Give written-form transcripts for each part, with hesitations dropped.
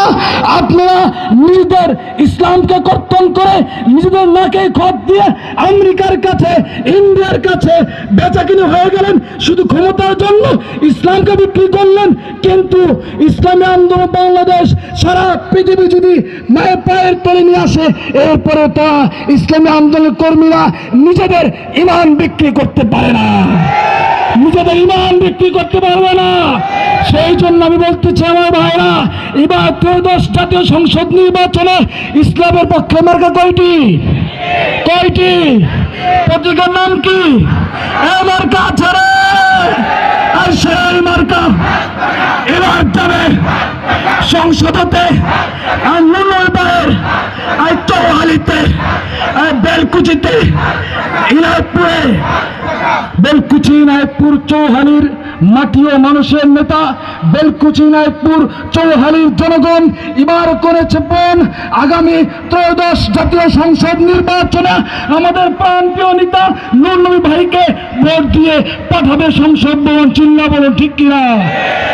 ভাইরা, আপনারা নিজেদের ইসলামকে কর্তন করে নিজেদের নাকে খত দিয়ে আমেরিকার কাছে, ইন্ডিয়ার কাছে বেচাকিনি হয়ে গেলেন শুধু ক্ষমতার জন্য, ইসলামকে বিক্রি করলেন। কিন্তু ইসলামী আন্দোলন বাংলাদেশ সারা পৃথিবী যদি মায়ের পায়ের তলে নিয়ে আসে, এরপরে তা ইসলামী আন্দোলন কর্মীরা নিজেদের ঈমান বিক্রি করতে পারে না, নিজেদের ঈমান বিক্রি করতে পারবে না। সেই জন্য আমি বলতে চাই আমার ভাইরা, এবার ত্রয়োদশ জাতীয় সংসদ নির্বাচনে ইসলামের পক্ষে মার্কা কয়টি? পত্রিকার নাম কি? মার্কা ছাড়া আর সেই মার্কা এবার যাবে সংসদতে, আর নুনবাইয়ের, আর চৌহালিতে, আর বেলকুচিতে, ইনায়তপুরে, বেলকুচি ইনায়তপুর চৌহালির মাটি ও মানুষের নেতা, বেলকুচি ইনায়তপুর চৌহালির জনগণ এবার করেছে পণ, আগামী ত্রয়োদশ জাতীয় সংসদ নির্বাচনে আমাদের প্রাণপ্রিয় নেতা নূর নবী ভাইকে ভোট দিয়ে পাঠাবে সংসদ ভবন। চিল্লা বলো ঠিক কিনা?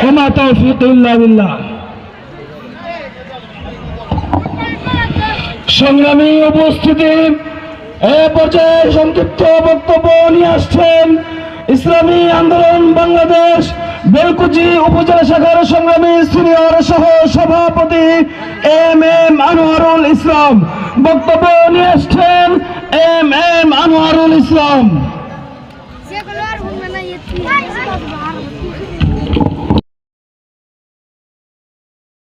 ওমা তাওফীক ইল্লা বিল্লাহ। সংগ্রামী উপস্থিতি, এ পর্যায়ে সংক্ষিপ্ত বক্তব্য নিয়ে আসছেন ইসলামী আন্দোলন বাংলাদেশ বেলকুচি উপজেলা শাখার সংগ্রামী সিনিয়র সহ সভাপতি এম আনোয়ারুল ইসলাম। বক্তব্য নিয়ে আসছেন এম আনোয়ারুল ইসলাম।